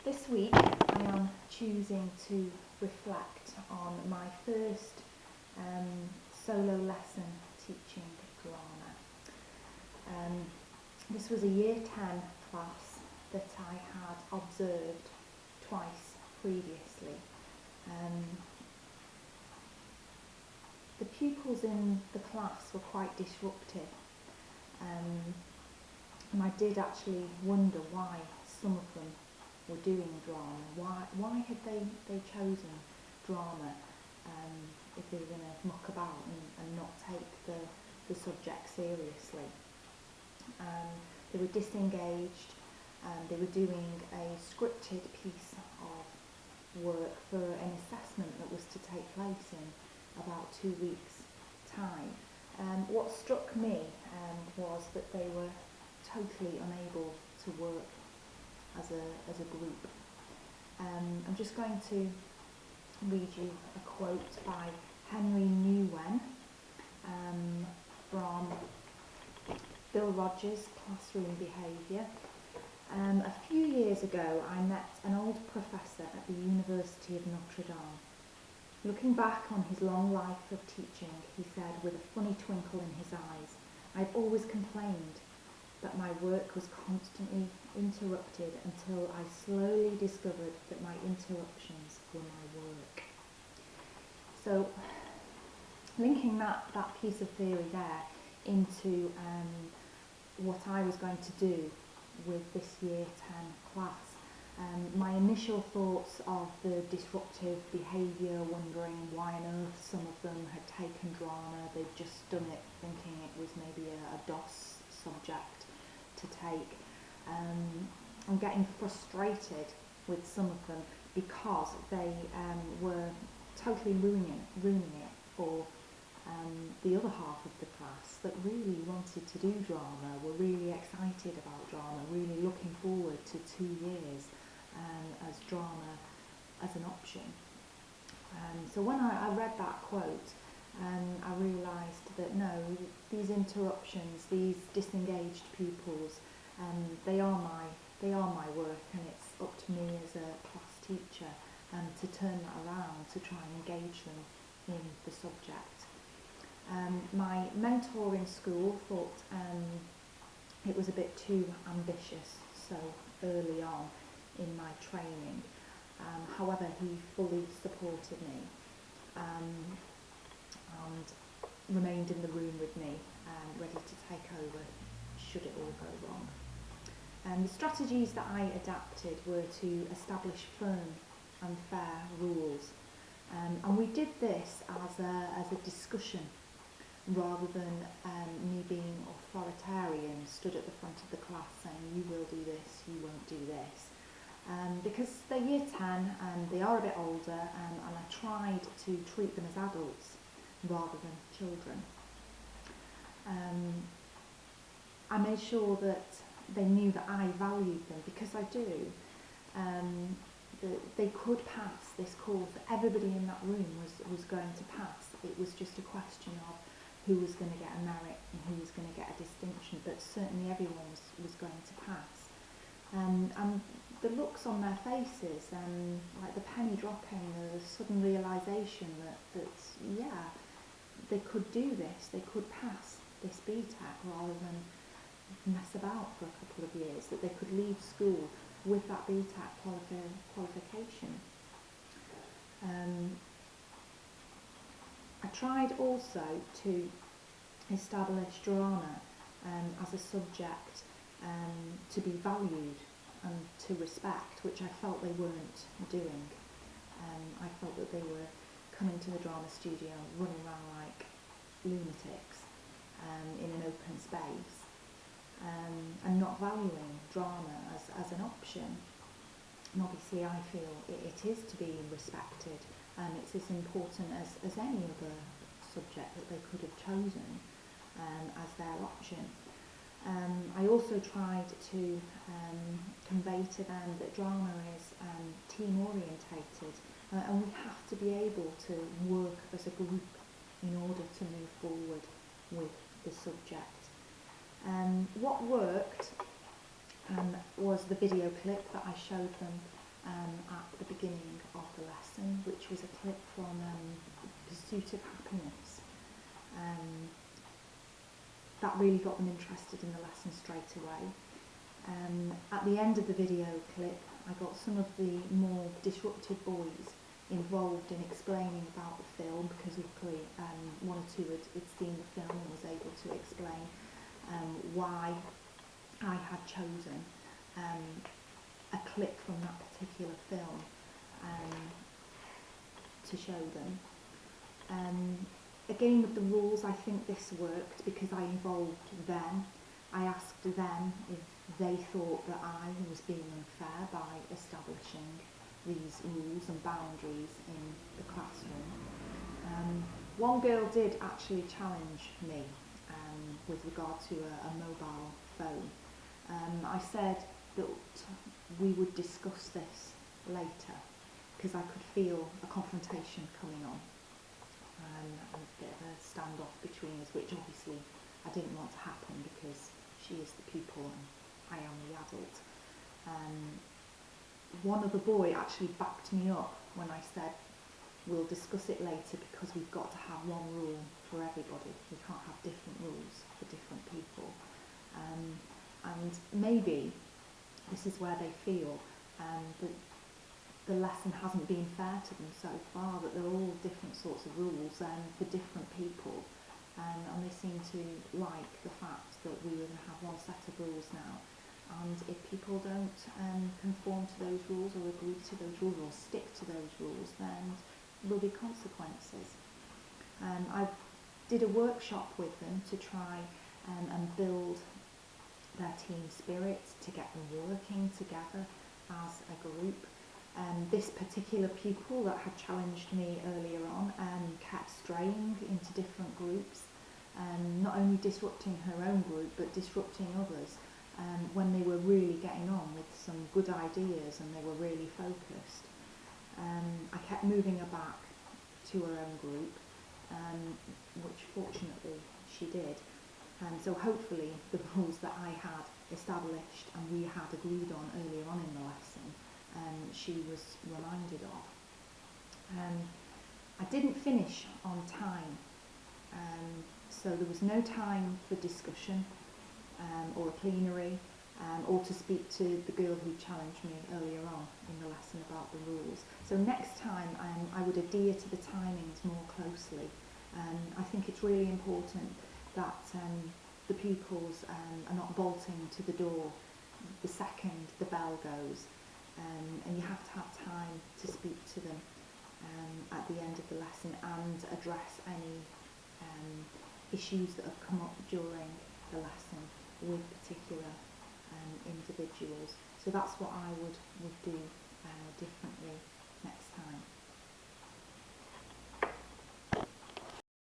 This week I am choosing to reflect on my first solo lesson teaching drama. This was a Year 10 class that I had observed twice previously. The pupils in the class were quite disruptive, and I did actually wonder why some of them were doing drama. Why had they chosen drama if they were going to muck about and not take the subject seriously? They were disengaged. They were doing a scripted piece of work for an assessment that was to take place in about 2 weeks' time. What struck me was that they were totally unable to work as a group. I'm just going to read you a quote by Henry Newen from Bill Rogers' Classroom Behaviour. A few years ago I met an old professor at the University of Notre Dame. Looking back on his long life of teaching, he said with a funny twinkle in his eyes, "I've always complained that my work was constantly interrupted until I slowly discovered that my interruptions were my work." So, linking that piece of theory there into what I was going to do with this Year 10 class. My initial thoughts of the disruptive behaviour, wondering why on earth some of them had taken drama, they'd just done it thinking it was maybe a DOS subject to take. I'm getting frustrated with some of them because they were totally ruining it for the other half of the class that really wanted to do drama, were really excited about drama, really looking forward to 2 years as drama as an option. So when I read that quote, I realised that no, these interruptions, these disengaged pupils, they are my work, and it's up to me as a class teacher to turn that around, to try and engage them in the subject. My mentor in school thought it was a bit too ambitious so early on in my training. However, he fully supported me and remained in the room with me, ready to take over should it all go wrong. The strategies that I adapted were to establish firm and fair rules, and we did this as a discussion rather than me being authoritarian, stood at the front of the class saying you will do this, you won't do this. Because they're Year 10 and they are a bit older, and I tried to treat them as adults rather than children. I made sure that they knew that I valued them, because I do. That they could pass this course, that everybody in that room was going to pass. It was just a question of who was going to get a merit and who was going to get a distinction, but certainly everyone was going to pass. And the looks on their faces, like the penny dropping, the sudden realisation that yeah, they could do this, they could pass this BTEC rather than mess about for a couple of years, that they could leave school with that BTEC qualification. I tried also to establish drama as a subject to be valued and to respect, which I felt they weren't doing. I felt that they were coming to the drama studio, running around like lunatics in an open space, and not valuing drama as an option. And obviously I feel it is to be respected, and it's as important as any other subject that they could have chosen as their option. I also tried to convey to them that drama is team orientated, and we have to be able to work as a group in order to move forward with the subject. What worked was the video clip that I showed them at the beginning of the lesson, which was a clip from Pursuit of Happiness. That really got them interested in the lesson straight away. At the end of the video clip, I got some of the more disruptive boys involved in explaining about the film, because luckily one or two had seen the film and was able to explain why I had chosen a clip from that particular film to show them. Again, with the rules, I think this worked because I involved them. I asked them if they thought that I was being unfair by establishing these rules and boundaries in the classroom. One girl did actually challenge me with regard to a mobile phone. I said that we would discuss this later because I could feel a confrontation coming on. A bit of a standoff between us, which obviously I didn't want to happen because she is the pupil and I am the adult. One other boy actually backed me up when I said we'll discuss it later because we've got to have one rule for everybody. We can't have different rules for different people. And maybe this is where they feel that the lesson hasn't been fair to them so far, that they're all different sorts of rules for different people, and they seem to like the fact that we will have one set of rules now, and if people don't conform to those rules or agree to those rules or stick to those rules, then there will be consequences. I did a workshop with them to try and build their team spirit, to get them working together as a group. This particular pupil that had challenged me earlier on kept straying into different groups, not only disrupting her own group but disrupting others when they were really getting on with some good ideas and they were really focused. I kept moving her back to her own group, which fortunately she did. So hopefully the rules that I had established and we had agreed on earlier on in the lesson, she was reminded of. I didn't finish on time, so there was no time for discussion or a plenary or to speak to the girl who challenged me earlier on in the lesson about the rules. So next time I would adhere to the timings more closely. I think it's really important that the pupils are not bolting to the door the second the bell goes, and you have to have time to speak to them at the end of the lesson and address any issues that have come up during the lesson with particular individuals. So that's what I would do differently next time.